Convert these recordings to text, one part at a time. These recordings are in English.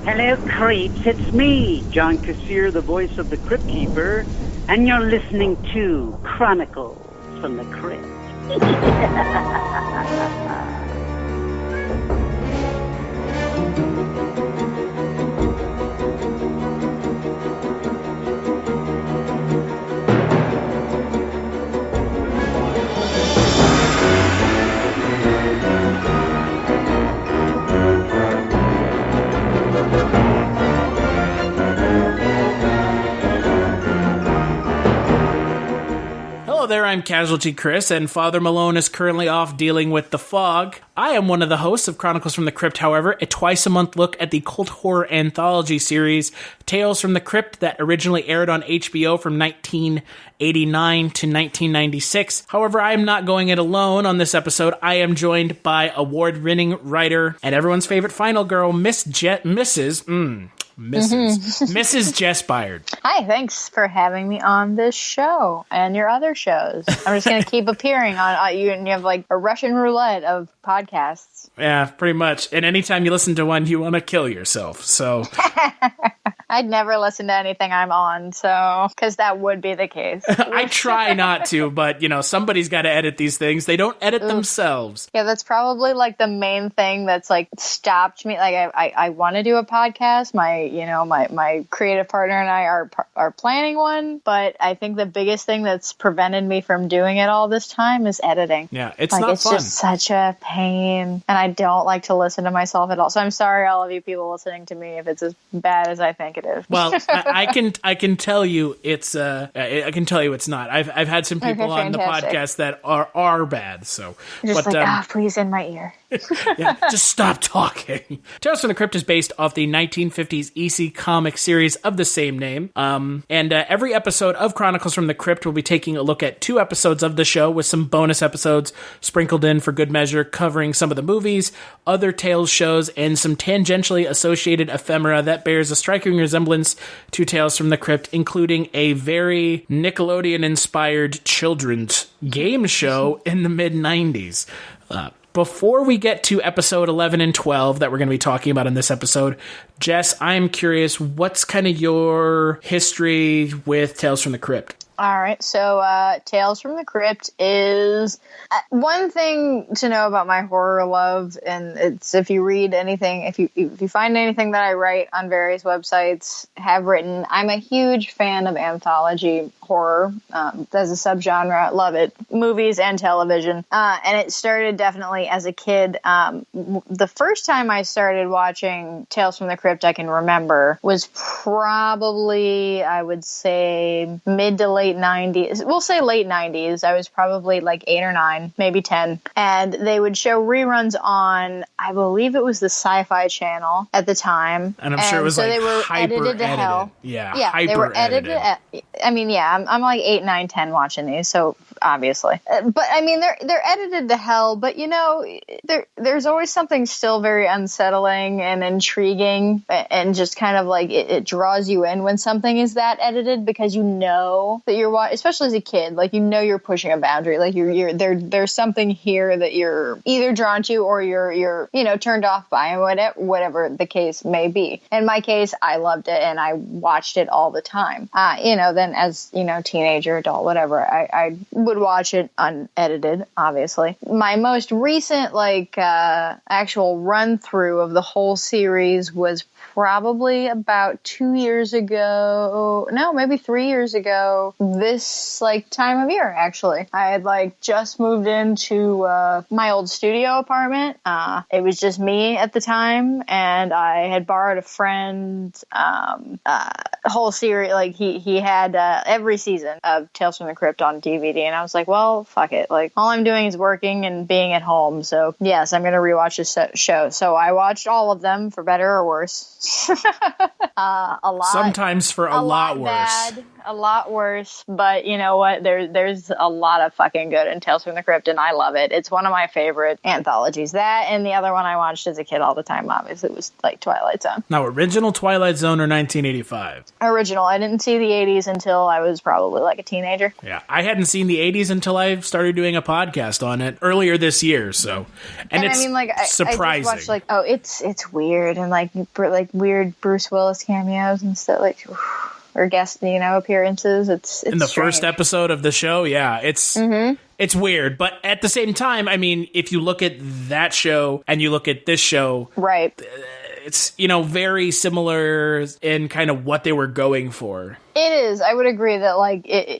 Hello, creeps. It's me, John Kassir, the voice of the Crypt Keeper, and you're listening to Chronicles from the Crypt. Hello there, I'm Casualty Chris, and Father Malone is currently off dealing with the fog. I am one of the hosts of Chronicles from the Crypt, however, a twice-a-month look at the cult horror anthology series Tales from the Crypt that originally aired on HBO from 1989 to 1996. However, I am not going it alone on this episode. I am joined by award-winning writer and everyone's favorite final girl, Mrs. Jess Byard. Hi, thanks for having me on this show and your other shows. I'm just going to keep appearing on you, and you have like a Russian roulette of podcasts. Yeah, pretty much. And anytime you listen to one, you want to kill yourself. So I'd never listen to anything I'm on, so because that would be the case. I try not to, but somebody's got to edit these things. They don't edit themselves. Yeah, that's probably like the main thing that's like stopped me. Like I want to do a podcast. My creative partner and I are planning one, but I think the biggest thing that's prevented me from doing it all this time is editing. Yeah, it's like, not it's fun. It's just such a pain, and I don't like to listen to myself at all. So I'm sorry, all of you people listening to me, if it's as bad as I think it is. Well, I can tell you it's not. I've had some people on the podcast that are bad. So just please in my ear. Yeah, just stop talking. Tales from the Crypt is based off the 1950s EC comic series of the same name. And every episode of Chronicles from the Crypt will be taking a look at 2 episodes of the show with some bonus episodes sprinkled in for good measure, covering some of the movies, other Tales shows, and some tangentially associated ephemera that bears a striking resemblance to Tales from the Crypt, including a very Nickelodeon-inspired children's game show in the mid-90s. Before we get to episode 11 and 12 that we're going to be talking about in this episode, Jess, I'm curious, what's kind of your history with Tales from the Crypt? All right, so Tales from the Crypt is one thing to know about my horror love, and it's if you read anything, if you find anything that I write on various websites, have written, I'm a huge fan of anthology horror as a subgenre. Love it, movies and television, and it started definitely as a kid. The first time I started watching Tales from the Crypt I can remember was probably, I would say, mid to late 90s. We'll say late 90s. I was probably like 8 or 9, maybe 10. And they would show reruns on, I believe it was the Sci-Fi Channel at the time. And I'm sure it was so they were edited to hell. Yeah, they were edited. I'm like 8, 9, 10 watching these, so obviously. But I mean, they're edited to hell, but there's always something still very unsettling and intriguing, and just kind of like it draws you in when something is that edited, because that you're watching, especially as a kid, like you're pushing a boundary, like there's something here that you're either drawn to or you're turned off by, and whatever the case may be. In my case, I loved it and I watched it all the time. Then as teenager, adult, whatever, I would watch it unedited, obviously. My most recent actual run through of the whole series was probably about 2 years ago. No, maybe 3 years ago. This time of year, actually. I had just moved into my old studio apartment. It was just me at the time, and I had borrowed a friend whole series. He had every season of Tales from the Crypt on DVD, and I was like, well, fuck it. All I'm doing is working and being at home, so yes, I'm gonna rewatch this show. So I watched all of them, for better or worse. A lot. Sometimes for a lot worse. Bad, a lot worse, but you know what? There's a lot of fucking good in Tales from the Crypt, and I love it. It's one of my favorite anthologies. That and the other one I watched as a kid all the time, obviously, was Twilight Zone. Now, original Twilight Zone or 1985? Original. I didn't see the 80s until I was probably a teenager. Yeah, I hadn't seen the 80s until I started doing a podcast on it earlier this year. So, and it's surprising. I just watched it's weird and like weird Bruce Willis cameos and stuff or guest appearances. It's in the strange. first episode of the show. Yeah, it's weird, but at the same time, I mean, if you look at that show and you look at this show, right? It's very similar in kind of what they were going for. It is. I would agree that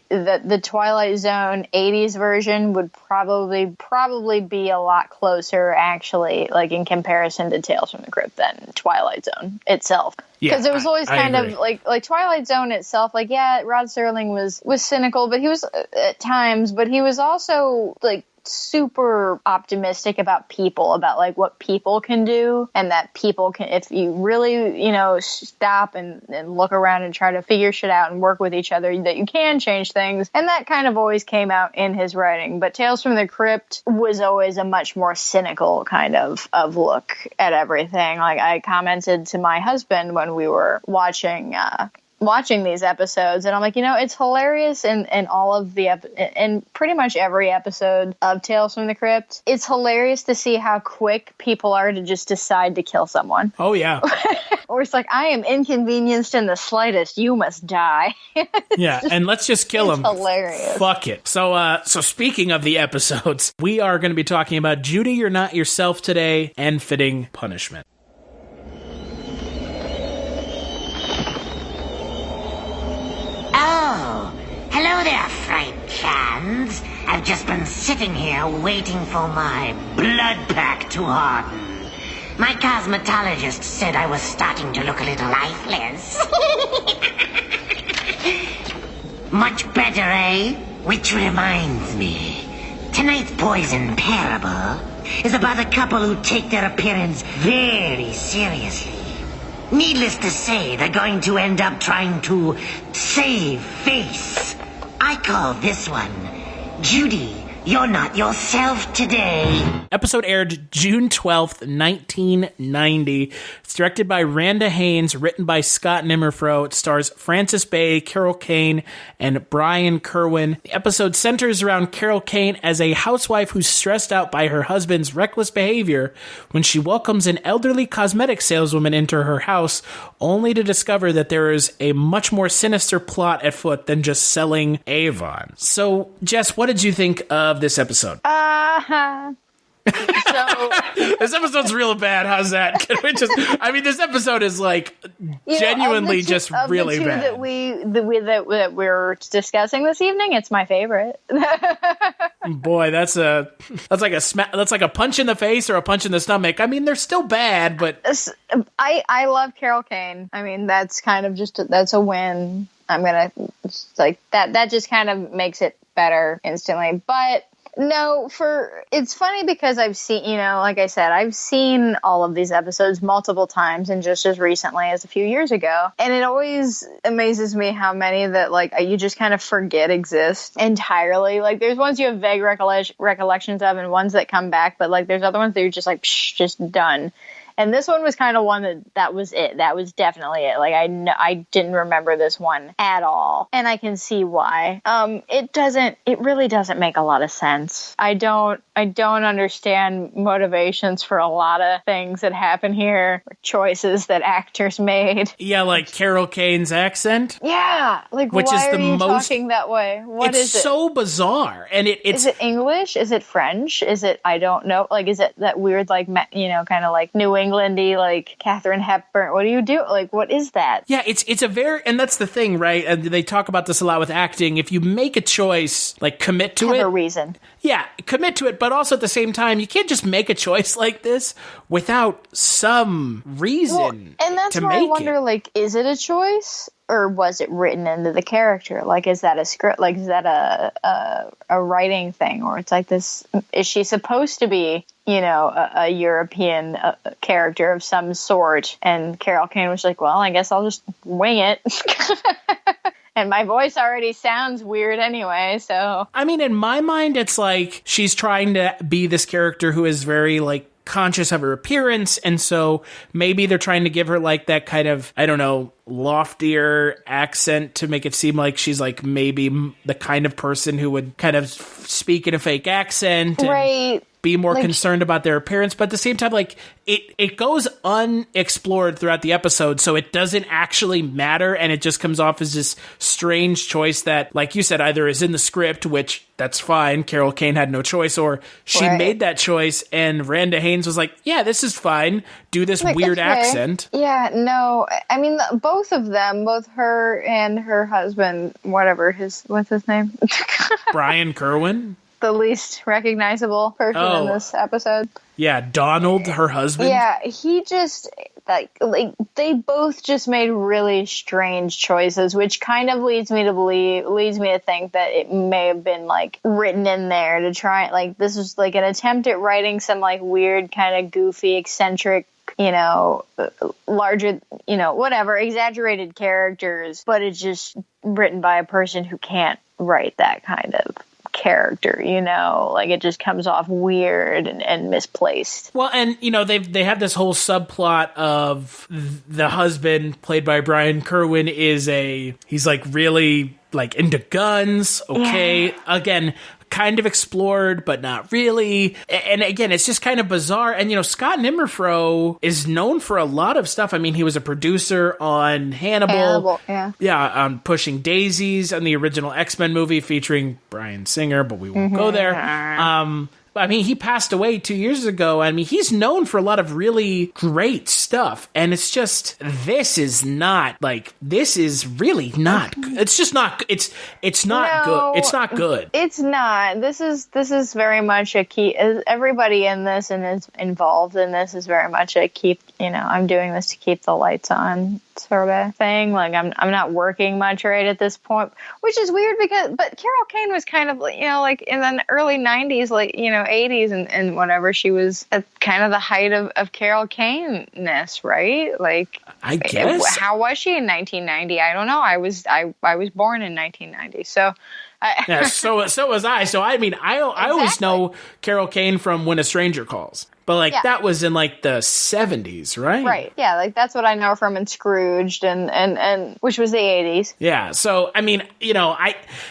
that the Twilight Zone 80s version would probably be a lot closer, actually, like in comparison to Tales from the Crypt than Twilight Zone itself. Because it was always kind of like Twilight Zone itself. Like, yeah, Rod Serling was cynical, but he was at times, but he was also like super optimistic about people, about like what people can do, and that people can, if you really stop and look around and try to figure shit out and work with each other, that you can change things. And that kind of always came out in his writing. But Tales from the Crypt was always a much more cynical kind of look at everything. Like, I commented to my husband when we were watching these episodes, and I'm like, it's hilarious in all of in pretty much every episode of Tales from the Crypt. It's hilarious to see how quick people are to just decide to kill someone. Oh, yeah. Or it's like, I am inconvenienced in the slightest. You must die. Yeah, and let's just kill him. Hilarious. Fuck it. So speaking of the episodes, we are going to be talking about Judy, You're Not Yourself Today, and Fitting Punishment. Oh, hello there, fright fans. I've just been sitting here waiting for my blood pack to harden. My cosmetologist said I was starting to look a little lifeless. Much better, eh? Which reminds me, tonight's poison parable is about a couple who take their appearance very seriously. Needless to say, they're going to end up trying to save face. I call this one, Judy, You're Not Yourself Today. Episode aired June 12th, 1990. It's directed by Randa Haynes, written by Scott Nimmerfro. It stars Frances Bay, Carol Kane, and Brian Kerwin. The episode centers around Carol Kane as a housewife who's stressed out by her husband's reckless behavior when she welcomes an elderly cosmetic saleswoman into her house, only to discover that there is a much more sinister plot at foot than just selling Avon. So, Jess, what did you think of this episode? So this episode's real bad. How's that? Can we just? I mean, this episode is like genuinely just really bad. That we're discussing this evening, it's my favorite. Boy, that's like a punch in the face or a punch in the stomach. I mean, they're still bad, but I love Carol Kane. I mean, that's kind of that's a win. I'm gonna like that. That just kind of makes it better instantly, but. No, it's funny because I've seen, like I said, I've seen all of these episodes multiple times and just as recently as a few years ago. And it always amazes me how many that like you just kind of forget exist entirely. Like there's ones you have vague recollections of and ones that come back, but like there's other ones that you're just like, just done. And this one was kind of one that was it. That was definitely it. Like I didn't remember this one at all. And I can see why. It really doesn't make a lot of sense. I don't understand motivations for a lot of things that happen here, or choices that actors made. Yeah, like Carol Kane's accent. Yeah, like which why is the are you most talking that way? What is it? It's so bizarre, and is it English? Is it French? Is it I don't know? Like, is it that weird like kind of like New Englandy like Katharine Hepburn? What do you do? Like, what is that? Yeah, it's a very, and that's the thing, right? And they talk about this a lot with acting. If you make a choice, like commit to it. Have a reason. Yeah, commit to it, but also at the same time, you can't just make a choice like this without some reason. Well, and that's where I wonder, like, is it a choice or was it written into the character? Like, is that a script? Like, is that a writing thing? Or it's like this? Is she supposed to be, a European character of some sort? And Carol Kane was like, well, I guess I'll just wing it. And my voice already sounds weird anyway, so... I mean, in my mind, it's like she's trying to be this character who is very, like, conscious of her appearance, and so maybe they're trying to give her like that kind of, I don't know, loftier accent to make it seem like she's like maybe the kind of person who would kind of speak in a fake accent, right? Be more concerned about their appearance, but at the same time, like it goes unexplored throughout the episode, so it doesn't actually matter, and it just comes off as this strange choice that, like you said, either is in the script, which that's fine, Carol Kane had no choice, or she made that choice, and Randa Haynes was like, yeah, this is fine, do this like, weird accent. Yeah, no, I mean, both of them, both her and her husband, whatever, what's his name? Brian Kerwin? The least recognizable person in this episode. Yeah, Donald, her husband. Yeah, he just like they both just made really strange choices, which kind of leads me to think that it may have been like written in there to try, like this was like an attempt at writing some like weird kind of goofy, eccentric, you know, larger, you know, whatever, exaggerated characters, but it's just written by a person who can't write that kind of character, you know, like it just comes off weird and misplaced. Well, and you know, they have this whole subplot of the husband played by Brian Kerwin he's like really like into guns. Okay. Yeah. Again, kind of explored, but not really. And again, it's just kind of bizarre. And, you know, Scott Nimmerfro is known for a lot of stuff. I mean, he was a producer on Hannibal. Yeah, on Pushing Daisies, on the original X-Men movie featuring Bryan Singer, but we won't go there. I mean, he passed away 2 years ago. I mean, he's known for a lot of really great stuff. And it's just, this is really not good. It's just not, it's not good. It's not good. It's not. This is very much a key. Everybody in this and is involved in this is very much a keep, you know, I'm doing this to keep the lights on sort of thing. Like I'm not working much right at this point, which is weird but Carol Kane was kind of, you know, like in the early 90s, like, you know, 80s and whatever, she was at kind of the height of Carol Kane-ness, right? Like, I guess. How was she in 1990? I don't know. I was born in 1990, so. Yeah, so was I. So I mean, I always know Carol Kane from When a Stranger Calls. But, like, that was in, like, the 70s, right? Right. Yeah, like, that's what I know from in Scrooged, and which was the 80s. Yeah, so, I mean, you know,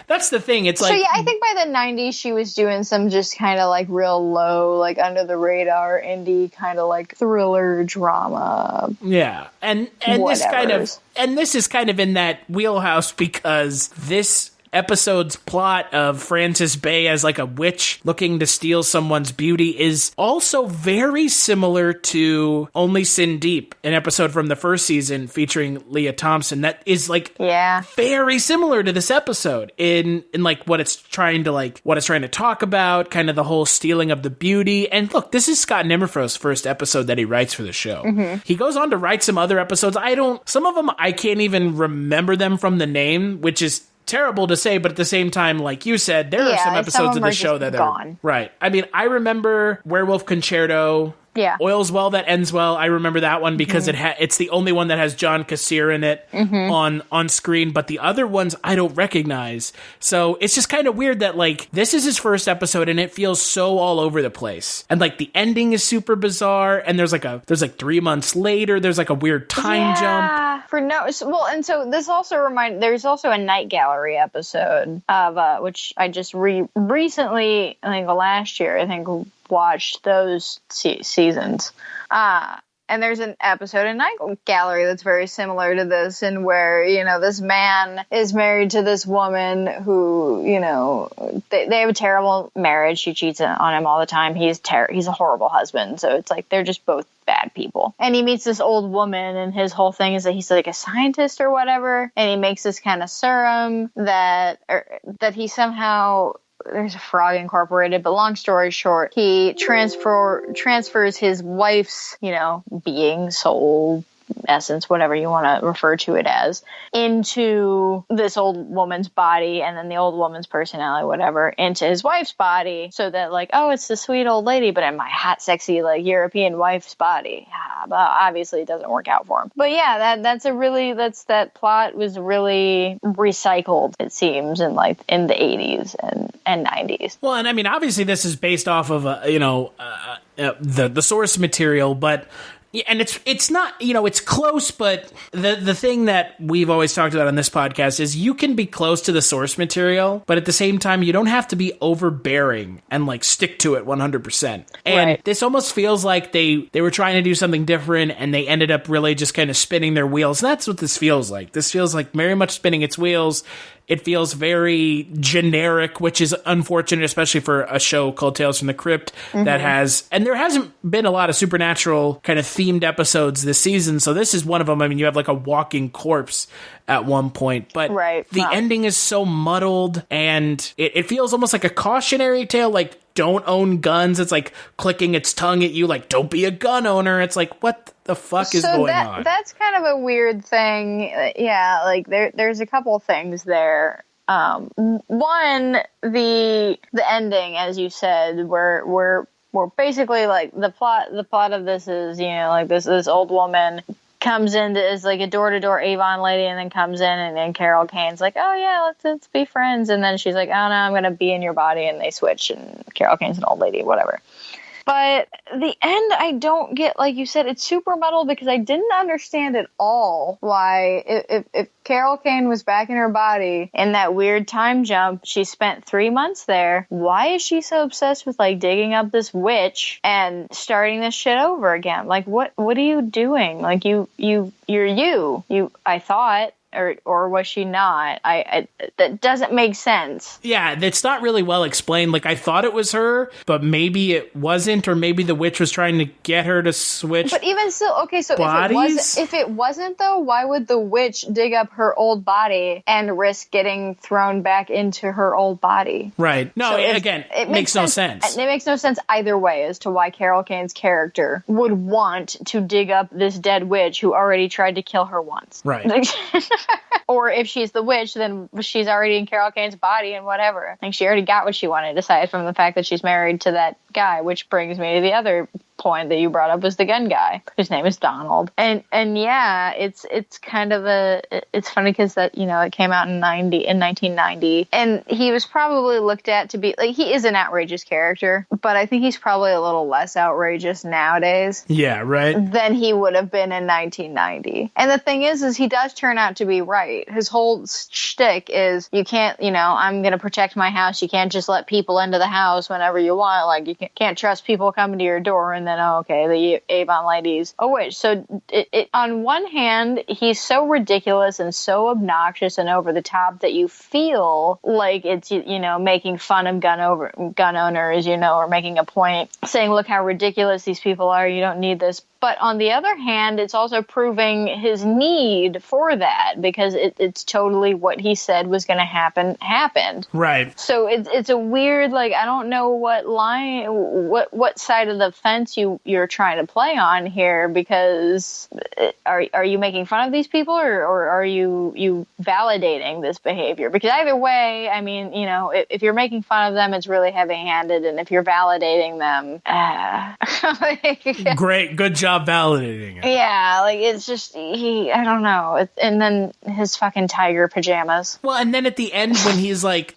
that's the thing. It's like... So, yeah, I think by the 90s, she was doing some just kind of, like, real low, like, under-the-radar, indie kind of, like, thriller drama. Yeah, and this is kind of in that wheelhouse because this episode's plot of Frances Bay as like a witch looking to steal someone's beauty is also very similar to Only Sin Deep, an episode from the first season featuring Leah Thompson that is like very similar to this episode in like what it's trying to talk about, kind of the whole stealing of the beauty. And look, this is Scott Nimmerfro's first episode that he writes for the show. Mm-hmm. He goes on to write some other episodes. Some of them I can't even remember them from the name, which is terrible to say, but at the same time, like you said, there are some episodes of the show that are gone. Right. I mean, I remember Werewolf Concerto. Yeah. Oil's Well That Ends Well. I remember that one because it's the only one that has John Kassir in it on screen, but the other ones I don't recognize. So it's just kind of weird that like this is his first episode and it feels so all over the place. And like the ending is super bizarre and there's like 3 months later, there's like a weird time jump. And so this also there's also a Night Gallery episode of which I just recently, I think last year, watched those seasons. And there's an episode in Night Gallery that's very similar to this, and where, you know, this man is married to this woman who, you know, they have a terrible marriage. She cheats on him all the time. He's a horrible husband. So it's like they're just both bad people. And he meets this old woman, and his whole thing is that he's like a scientist or whatever, and he makes this kind of serum that he somehow... There's a frog incorporated, but long story short, he transfers his wife's, you know, being, soul, essence, whatever you want to refer to it as, into this old woman's body, and then the old woman's personality, whatever, into his wife's body, so that like, oh, it's the sweet old lady, but in my hot, sexy, like European wife's body. But obviously it doesn't work out for him. But yeah, that plot was really recycled, it seems, in the 80s and 90s. Well, and I mean, obviously this is based off of the source material, but and it's not, it's close, but the thing that we've always talked about on this podcast is you can be close to the source material, but at the same time, you don't have to be overbearing and like stick to it 100%. And This almost feels like they were trying to do something different and they ended up really just kind of spinning their wheels. And that's what this feels like. This feels like very much spinning its wheels. It feels very generic, which is unfortunate, especially for a show called Tales from the Crypt that has, and there hasn't been a lot of supernatural kind of themed episodes this season. So this is one of them. I mean, you have like a walking corpse at one point, but the ending is so muddled and it feels almost like a cautionary tale, like don't own guns. It's like clicking its tongue at you, like don't be a gun owner. It's like, what the fuck is going on? That's kind of a weird thing. Yeah, like there's a couple things there. One, the ending, as you said, we're basically like the plot of this is, like this old woman comes in as like a door-to-door Avon lady and then comes in and then Carol Kane's like, oh yeah, let's be friends, and then she's like, oh no, I'm gonna be in your body, and they switch and Carol Kane's an old lady, whatever. But the end, I don't get, like you said, it's super muddled because I didn't understand at all why, if Carol Kane was back in her body in that weird time jump, she spent 3 months there. Why is she so obsessed with like digging up this witch and starting this shit over again? Like, what are you doing? Like, you're I thought. Or was she not? That doesn't make sense. Yeah, it's not really well explained. Like, I thought it was her, but maybe it wasn't, or maybe the witch was trying to get her to switch. But even still, okay, so bodies? if it wasn't though, why would the witch dig up her old body and risk getting thrown back into her old body? Right. No, so it makes no sense. It makes no sense either way as to why Carol Kane's character would want to dig up this dead witch who already tried to kill her once. Right. Or if she's the witch, then she's already in Carol Kane's body and whatever. Like, she already got what she wanted, aside from the fact that she's married to that guy, which brings me to the other point that you brought up, was the gun guy, whose name is Donald. And yeah, it's kind of it's funny because that, it came out in 1990, and he was probably looked at to be like, he is an outrageous character, but I think he's probably a little less outrageous nowadays. Yeah, right. Than he would have been in 1990. And the thing is he does turn out to be right. His whole shtick is, you can't, I'm going to protect my house. You can't just let people into the house whenever you want. Like, you can't trust people coming to your door and then, oh, okay, the Avon lady's a witch. So on one hand, he's so ridiculous and so obnoxious and over the top that you feel like it's, making fun of gun owners, or making a point saying, look how ridiculous these people are. You don't need this. But on the other hand, it's also proving his need for that, because it's totally what he said was going to happen happened. Right. So it's a weird, like, I don't know what side of the fence you're trying to play on here, because are you making fun of these people or are you validating this behavior? Because either way, I mean, if you're making fun of them, it's really heavy-handed, and if you're validating them, great, good job validating it. Yeah, like, it's just, I don't know. And then his fucking tiger pajamas. Well, and then at the end when he's like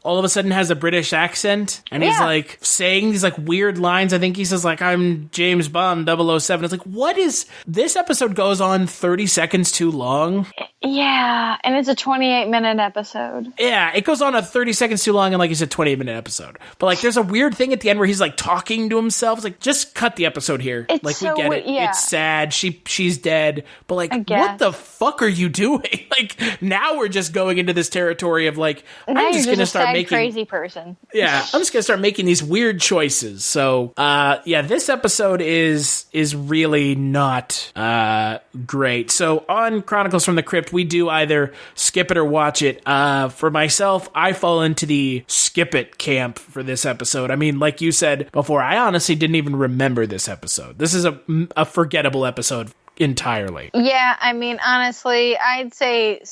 all of a sudden has a British accent and he's like saying these like weird lines. I think he says like, I'm James Bond 007. It's like, what is this? Episode goes on 30 seconds too long. Yeah, and it's a 28-minute episode. Yeah, it goes on a 30 seconds too long, and like you said, 28-minute episode. But like, there's a weird thing at the end where he's like talking to himself. It's like, just cut the episode here. It's like, so we get it. Yeah. It's sad. She's dead. But like, what the fuck are you doing? Like, now we're just going into this territory of like, now I'm just going to start making crazy person. Yeah, I'm just going to start making these weird choices. So, yeah, this episode is really not great. So on Chronicles from the Crypt, we do either skip it or watch it. For myself, I fall into the skip it camp for this episode. I mean, like you said before, I honestly didn't even remember this episode. This is a forgettable episode entirely. Yeah, I mean, honestly, I'd say,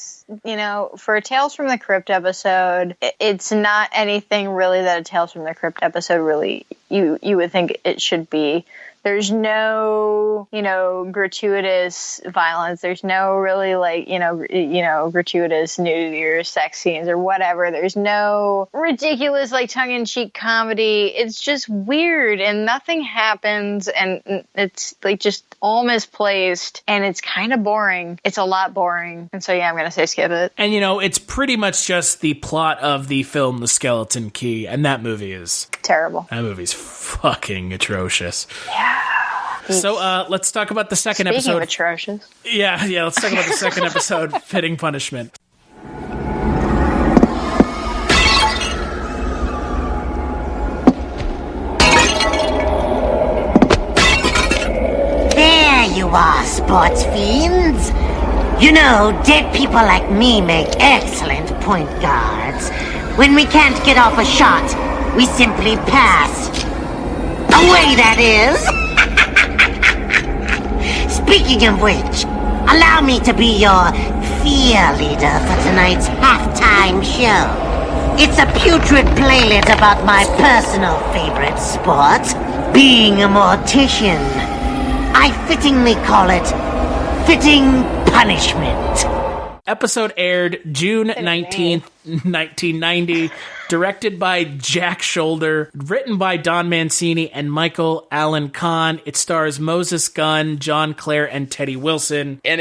for a Tales from the Crypt episode, it's not anything really that a Tales from the Crypt episode really you would think it should be. There's no, gratuitous violence. There's no really gratuitous nudity or sex scenes or whatever. There's no ridiculous tongue-in-cheek comedy. It's just weird and nothing happens and it's just all misplaced and it's kind of boring. It's a lot boring. And so, yeah, I'm going to say skip it. And, it's pretty much just the plot of the film The Skeleton Key, and that movie is terrible. That movie's fucking atrocious. Yeah. So let's talk about the second episode. Speaking of atrocious. Yeah, let's talk about the second episode, Fitting Punishment. There you are, sports fiends. Dead people like me make excellent point guards. When we can't get off a shot, we simply pass. Away, that is. Speaking of which, allow me to be your fear leader for tonight's halftime show. It's a putrid playlet about my personal favorite sport, being a mortician. I fittingly call it Fitting Punishment. Episode aired June 19th, 1990. Directed by Jack Shoulder, written by Don Mancini and Michael Allen Kahn. It stars Moses Gunn, John Clare, and Teddy Wilson. And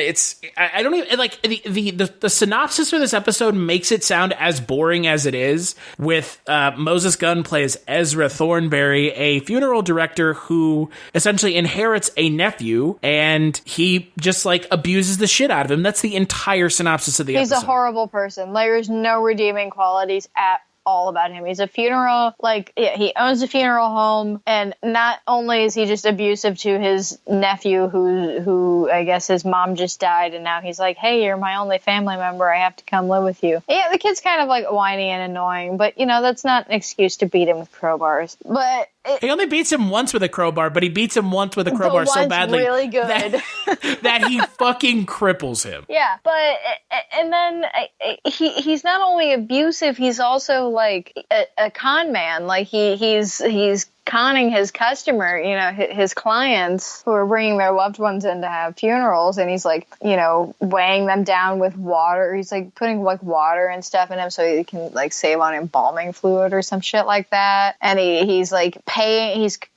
I don't even, the synopsis for this episode makes it sound as boring as it is, with Moses Gunn plays Ezra Thornberry, a funeral director who essentially inherits a nephew, and he just, abuses the shit out of him. That's the entire synopsis of the episode. He's a horrible person. There's no redeeming qualities at all about him. He's a funeral, he owns a funeral home, and not only is he just abusive to his nephew who I guess his mom just died, and now he's like, hey, you're my only family member, I have to come live with you. Yeah, the kid's kind of whiny and annoying, but that's not an excuse to beat him with crowbars. But he only beats him once with a crowbar, but he beats him once with a crowbar so badly really good. that he fucking cripples him. Yeah, but and then he's not only abusive, he's also a con man. He's conning his customer, his clients who are bringing their loved ones in to have funerals, and he's weighing them down with water. He's putting water and stuff in them so he can save on embalming fluid or some shit like that. And he's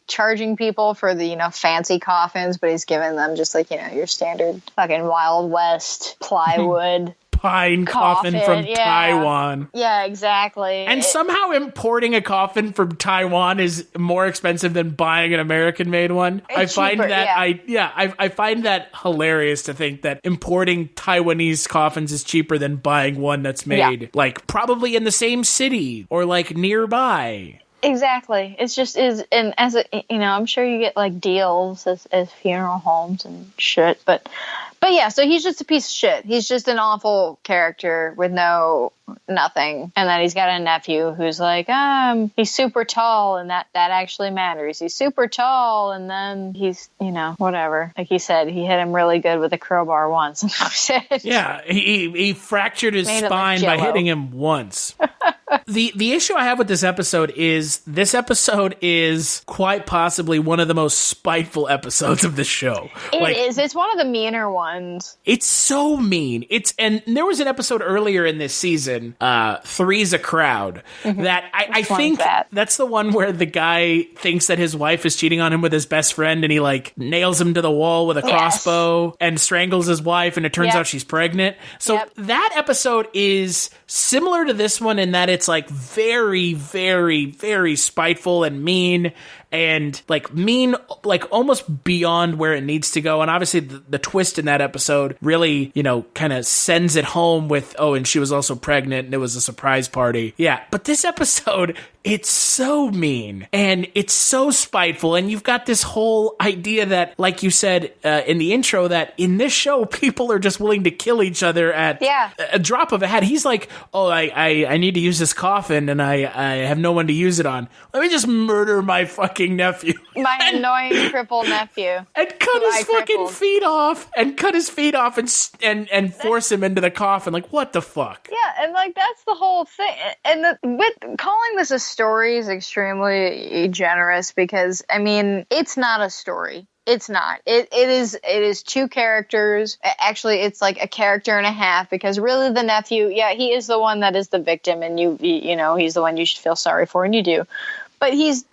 charging people for the fancy coffins, but he's giving them just your standard fucking Wild West plywood pine coffin from Taiwan. Yeah, exactly. And somehow importing a coffin from Taiwan is more expensive than buying an American-made one. I find that hilarious to think that importing Taiwanese coffins is cheaper than buying one that's made probably in the same city or nearby. Exactly. It's just and as I'm sure you get deals as funeral homes and shit, but yeah, so he's just a piece of shit. He's just an awful character with nothing. And then he's got a nephew who's he's super tall, and that actually matters. He's super tall, and then he's, whatever. Like he said, he hit him really good with a crowbar once. Yeah, he fractured his spine by hitting him once. The issue I have with this episode is quite possibly one of the most spiteful episodes of the show. It is. It's one of the meaner ones. It's so mean. And there was an episode earlier in this season, Three's a Crowd, that I think that's the one where the guy thinks that his wife is cheating on him with his best friend, and he nails him to the wall with a crossbow and strangles his wife, and it turns out she's pregnant. So that episode is similar to this one in that it's very, very, very spiteful and mean, and almost beyond where it needs to go. And obviously the twist in that episode really, kind of sends it home with, and she was also pregnant and it was a surprise party. Yeah. But this episode, it's so mean and it's so spiteful. And you've got this whole idea that, like you said in the intro, that in this show, people are just willing to kill each other at a drop of a hat. He's like, I need to use this coffin and I have no one to use it on. Let me just murder my fucking fucking nephew. My annoying crippled nephew. And cut his fucking feet off. And cut his feet off and force him into the coffin. Like, what the fuck? Yeah, and like that's the whole thing. And with calling this a story is extremely generous because, I mean, it's not a story. It's not. It is two characters. Actually, it's like a character and a half because really the nephew, yeah, he is the one that is the victim and you know, he's the one you should feel sorry for and you do. But he's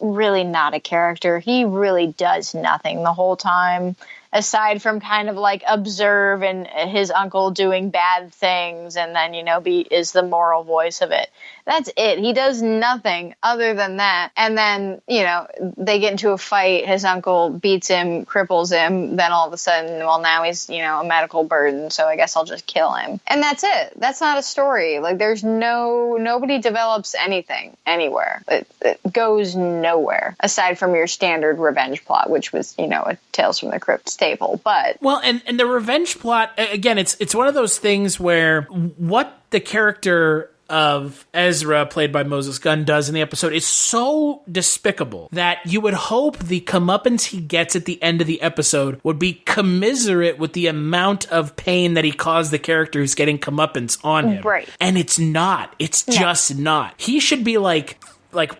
really not a character. He really does nothing the whole time aside from kind of like observe and his uncle doing bad things and then, you know, is the moral voice of it. That's it. He does nothing other than that. And then, you know, they get into a fight. His uncle beats him, cripples him. Then all of a sudden, well, now he's, you know, a medical burden. So I guess I'll just kill him. And that's it. That's not a story. Like there's nobody develops anything anywhere. It goes nowhere aside from your standard revenge plot, which was, you know, a Tales from the Crypt staple. But well, and the revenge plot, again, it's one of those things where what the character of Ezra, played by Moses Gunn, does in the episode is so despicable that you would hope the comeuppance he gets at the end of the episode would be commiserate with the amount of pain that he caused the character who's getting comeuppance on him. Right. And it's not. It's just not. He should be like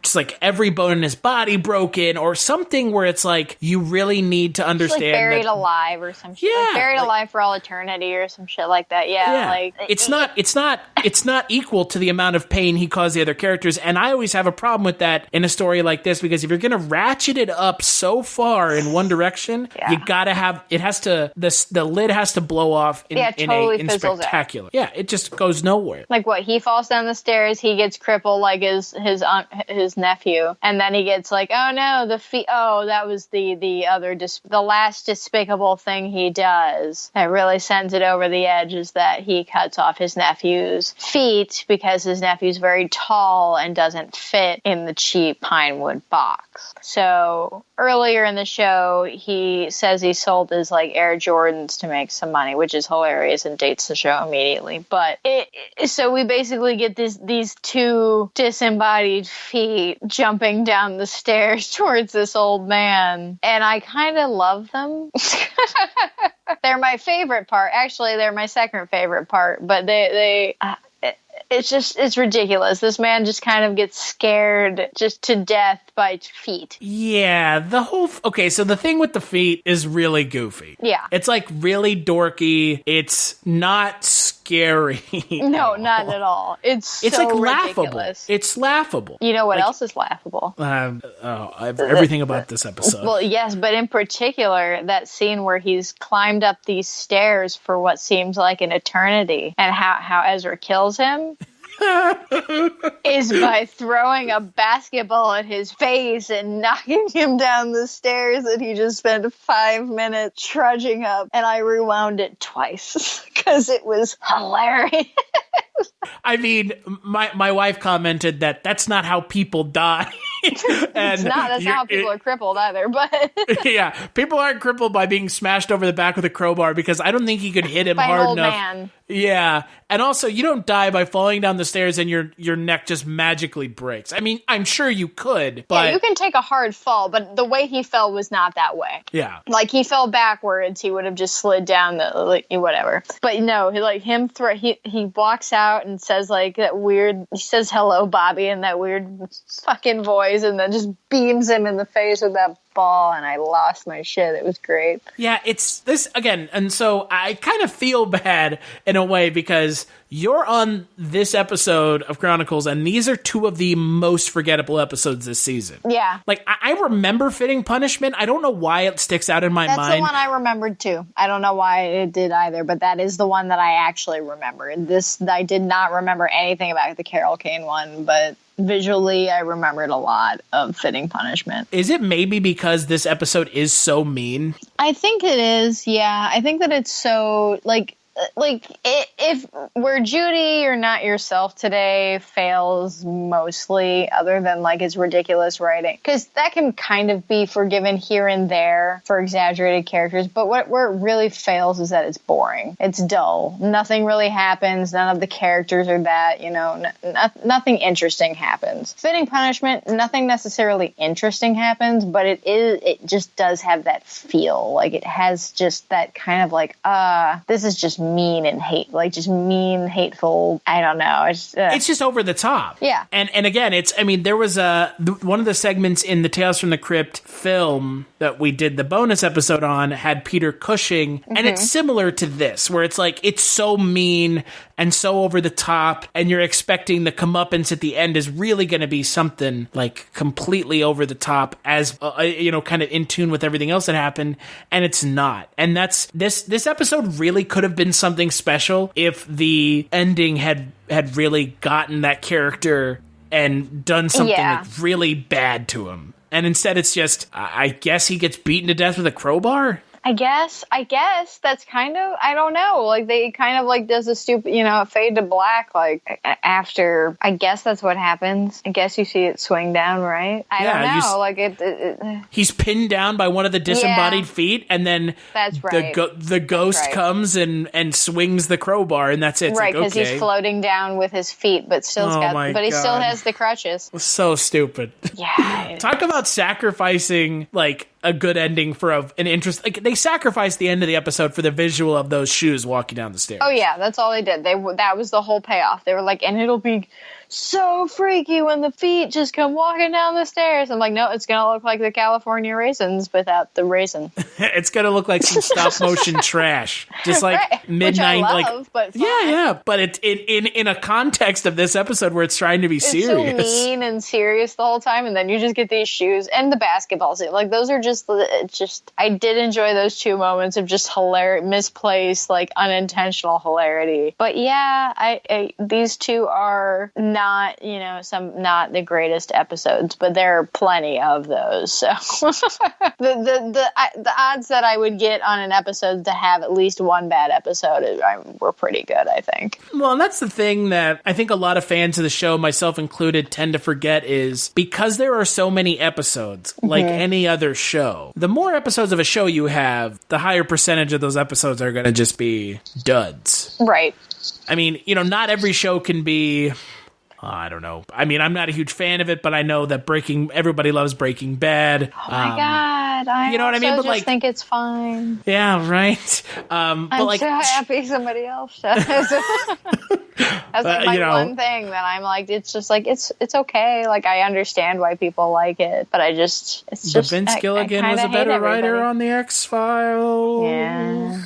just like every bone in his body broken or something where it's like you really need to understand like buried alive or some shit. Yeah, like buried alive for all eternity or some shit like that. Yeah. Like it's not equal to the amount of pain he caused the other characters. And I always have a problem with that in a story like this because if you're going to ratchet it up so far in one direction, you gotta have the lid has to blow off in spectacular. Yeah, it just goes nowhere. Like what, he falls down the stairs, he gets crippled like his nephew, and then he gets like, oh no, that was the last despicable thing he does that really sends it over the edge is that he cuts off his nephew's feet because his nephew's very tall and doesn't fit in the cheap pine wood box. So earlier in the show he says he sold his like Air Jordans to make some money, which is hilarious and dates the show immediately. But so we basically get these two disembodied feet jumping down the stairs towards this old man, and I kind of love them. They're my favorite part. Actually, they're my second favorite part, but it's ridiculous. This man just kind of gets scared just to death by feet. Yeah, so the thing with the feet is really goofy. Yeah. It's like really dorky. It's not scary. No, not at all. It's so like ridiculous. Laughable. It's laughable. You know what else is laughable? Everything about this episode. Well, yes, but in particular, that scene where he's climbed up these stairs for what seems like an eternity, and how Ezra kills him. Is by throwing a basketball at his face and knocking him down the stairs that he just spent 5 minutes trudging up. And I rewound it twice because it was hilarious. I mean, my wife commented that that's not how people die. It's not. That's not how people are crippled either. But yeah, people aren't crippled by being smashed over the back with a crowbar because I don't think he could hit him hard enough. Man. Yeah, and also you don't die by falling down the stairs and your neck just magically breaks. I mean, I'm sure you could, but yeah, you can take a hard fall, but the way he fell was not that way. Yeah, like he fell backwards, he would have just slid down whatever. But no, he walks out and says like that weird. He says hello, Bobby, in that weird fucking voice, and then just beams him in the face with that ball, and I lost my shit. It was great. Yeah, it's this again, and so I kind of feel bad in a way because you're on this episode of Chronicles, and these are two of the most forgettable episodes this season. Yeah. Like, I remember Fitting Punishment. I don't know why it sticks out in my mind. That's the one I remembered, too. I don't know why it did either, but that is the one that I actually remember. I did not remember anything about the Carol Kane one, but visually, I remembered a lot of Fitting Punishment. Is it maybe because this episode is so mean? I think it is, yeah. I think that it's so, like, if where Judy, You're Not Yourself Today fails mostly, other than like its ridiculous writing, because that can kind of be forgiven here and there for exaggerated characters, but where it really fails is that it's boring. It's dull. Nothing really happens. None of the characters are that, nothing interesting happens. Fitting Punishment, nothing necessarily interesting happens, but it just does have that feel. Like it has just that kind of like, this is just mean and hate, like just mean, hateful. I don't know. It's just over the top. Yeah. And again, there was one of the segments in the Tales from the Crypt film that we did the bonus episode on had Peter Cushing, and it's similar to this, where it's like, it's so mean and so over the top, and you're expecting the comeuppance at the end is really going to be something like completely over the top, as kind of in tune with everything else that happened, and it's not. And that's this episode really could have been something special if the ending had really gotten that character and done something like really bad to him. And instead it's just, I guess he gets beaten to death with a crowbar? I guess that's kind of, I don't know, like they kind of like does a stupid, fade to black, like after, I guess that's what happens. I guess you see it swing down, right? I don't know, like it he's pinned down by one of the disembodied feet, and then that's right. the ghost comes and swings the crowbar, and that's it. It's right, because like, okay. He's floating down with his feet, but still he still has the crutches. So stupid. Yeah. Talk about sacrificing like a good ending for an interest. Like they sacrificed the end of the episode for the visual of those shoes walking down the stairs. Oh yeah, that's all they did. That was the whole payoff. They were like, and it'll be so freaky when the feet just come walking down the stairs. I'm like, no, it's gonna look like the California raisins without the raisin. It's gonna look like some stop motion trash, just like midnight. Which I love, but yeah. But it's in a context of this episode where it's trying to be serious. It's so mean and serious the whole time, and then you just get these shoes and the basketball scene. Like those are just I did enjoy those 2 moments of just hilarious, misplaced, like unintentional hilarity. But yeah, I these two are not, not the greatest episodes, but there are plenty of those. So the odds that I would get on an episode to have at least one bad episode were pretty good, I think. Well, and that's the thing that I think a lot of fans of the show, myself included, tend to forget is because there are so many episodes, like any other show, the more episodes of a show you have, the higher percentage of those episodes are going to just be duds. Right. I mean, not every show can be... I don't know. I mean, I'm not a huge fan of it, but I know that everybody loves Breaking Bad. Oh my God. I you know what I mean? But I think it's fine. Yeah, right. I'm so happy somebody else does. That's like my one thing that I'm like, it's just like, it's okay. Like, I understand why people like it, but it's just... Vince Gilligan was a better writer on The X-Files. Yeah.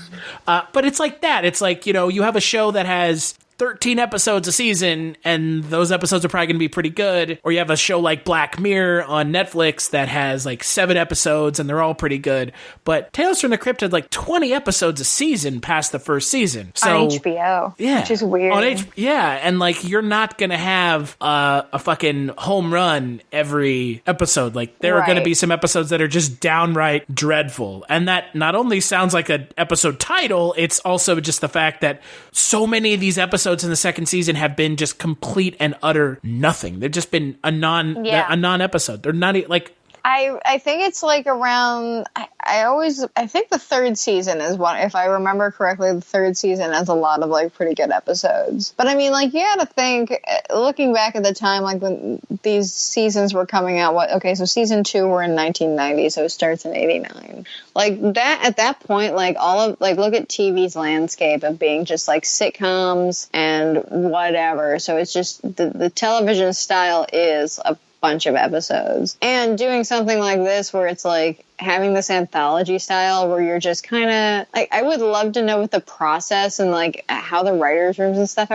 But it's like that. It's like, you have a show that has 13 episodes a season, and those episodes are probably going to be pretty good. Or you have a show like Black Mirror on Netflix that has like 7 episodes, and they're all pretty good. But Tales from the Crypt had like 20 episodes a season past the first season. So, on HBO. Yeah. Which is weird. And like you're not going to have a fucking home run every episode. Like there are going to be some episodes that are just downright dreadful. And that not only sounds like an episode title, it's also just the fact that so many of these episodes in the second season have been just complete and utter nothing. They've just been a non-episode. They're not like... I think it's like around, I think the third season is one, if I remember correctly, the third season has a lot of like pretty good episodes. But I mean, like, you gotta think, looking back at the time, like when these seasons were coming out, so season 2 were in 1990, so it starts in 89. Like that, at that point, like look at TV's landscape of being just like sitcoms and whatever. So it's just, the television style is a bunch of episodes, and doing something like this where it's like having this anthology style where you're just kind of like, I would love to know what the process and like how the writers' rooms and stuff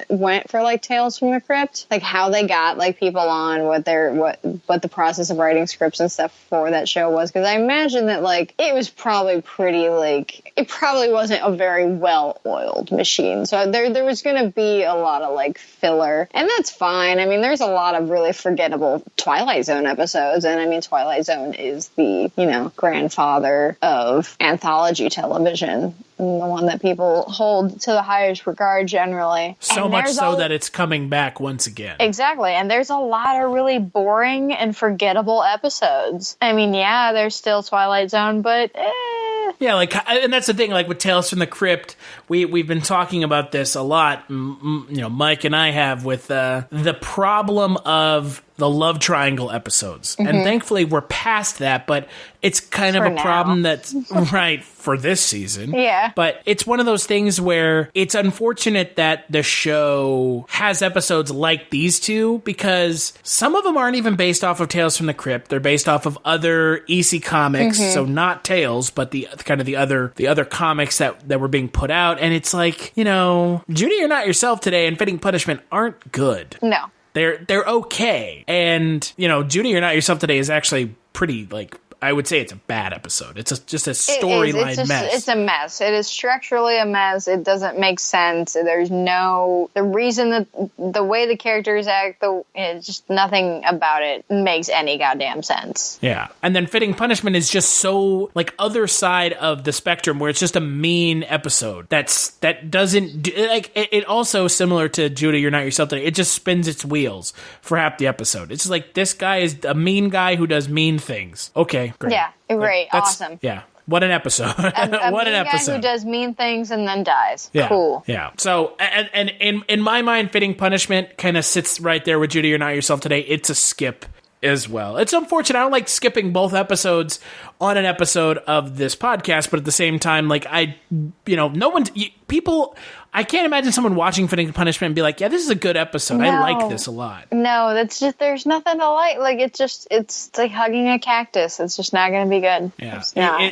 went for like Tales from the Crypt, like how they got like people on, what the process of writing scripts and stuff for that show was, because I imagine that like it was probably pretty, like it probably wasn't a very well-oiled machine, so there was going to be a lot of like filler, and that's fine. I mean, there's a lot of really forgettable Twilight Zone episodes, and I mean, Twilight Zone is the grandfather of anthology television, and the one that people hold to the highest regard generally. So much so that it's coming back once again. Exactly. And there's a lot of really boring and forgettable episodes. I mean, yeah, there's still Twilight Zone, but yeah, and that's the thing, with Tales from the Crypt, we've been talking about this a lot, Mike and I have, with the problem of the love triangle episodes. Mm-hmm. And thankfully we're past that, but it's kind of a problem that's right for this season. Yeah. But it's one of those things where it's unfortunate that the show has episodes like these two, because some of them aren't even based off of Tales from the Crypt. They're based off of other EC comics, so not Tales, but the other comics that were being put out. And it's like, Judy, You're Not Yourself Today and Fitting Punishment aren't good. No. They're okay. And, Judy, You're Not Yourself Today is actually pretty, I would say it's a bad episode. It's just a storyline mess. It's a mess. It is structurally a mess. It doesn't make sense. There's the reason that the way the characters act, it's just nothing about it makes any goddamn sense. Yeah. And then Fitting Punishment is just so, other side of the spectrum, where it's just a mean episode that doesn't, it also, similar to Judy, You're Not Yourself Today, it just spins its wheels for half the episode. It's just this guy is a mean guy who does mean things. Okay. Great. Yeah, great, awesome. Yeah, what an episode! What an episode! Guy who does mean things and then dies. Yeah, cool. Yeah. So, and in my mind, Fitting Punishment kind of sits right there with Judy, You're Not Yourself Today. It's a skip as well. It's unfortunate. I don't like skipping both episodes on an episode of this podcast, but at the same time, I can't imagine someone watching Fitting Punishment and be like, yeah, this is a good episode. No. I like this a lot. No, that's just, there's nothing to like. It's like hugging a cactus. It's just not going to be good. Yeah.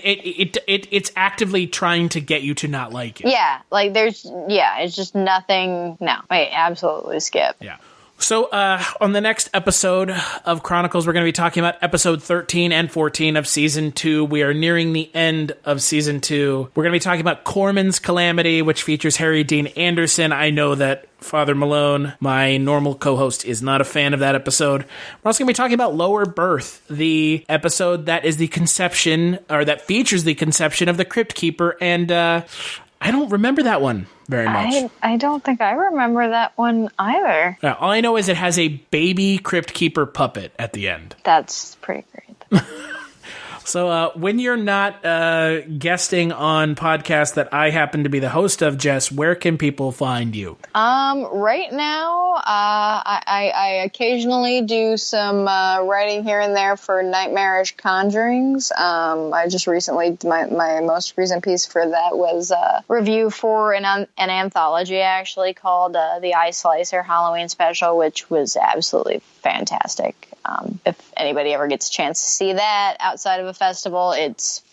It's actively trying to get you to not like it. Yeah. It's just nothing. No, wait, absolutely skip. Yeah. So on the next episode of Chronicles, we're going to be talking about episode 13 and 14 of season 2. We are nearing the end of season 2. We're going to be talking about Corman's Calamity, which features Harry Dean Anderson. I know that Father Malone, my normal co-host, is not a fan of that episode. We're also going to be talking about Lower Birth, the episode that is the conception, or that features the conception of the Crypt Keeper, and I don't remember that one very much. I don't think I remember that one either. Yeah, all I know is it has a baby Crypt Keeper puppet at the end. That's pretty great. So when you're not guesting on podcasts that I happen to be the host of, Jess, where can people find you? Right now, I occasionally do some writing here and there for Nightmarish Conjurings. I just recently, my most recent piece for that was a review for an anthology, actually, called The Eye Slicer Halloween Special, which was absolutely fantastic. If anybody ever gets a chance to see that outside of a festival, it's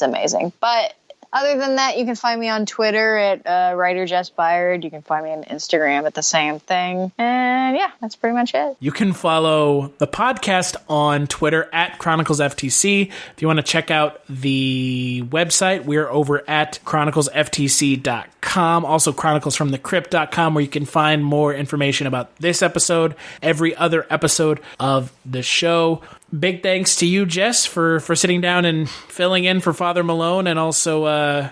amazing. But other than that, you can find me on Twitter at writer Jess Byard. You can find me on Instagram at the same thing. And yeah, that's pretty much it. You can follow the podcast on Twitter at ChroniclesFTC. If you want to check out the website, we're over at chroniclesftc.com. Also chroniclesfromthecrypt.com, where you can find more information about this episode, every other episode of the show. Big thanks to you, Jess, for sitting down and filling in for Father Malone, and also,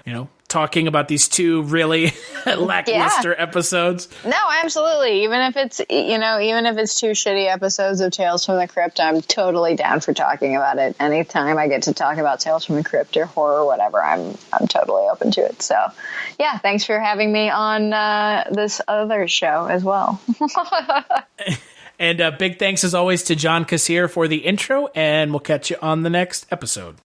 talking about these two really lackluster episodes. No, absolutely. Even if it's two shitty episodes of Tales from the Crypt, I'm totally down for talking about it. Anytime I get to talk about Tales from the Crypt or horror or whatever, I'm totally open to it. So, yeah, thanks for having me on this other show as well. And big thanks, as always, to John Kassir for the intro, and we'll catch you on the next episode.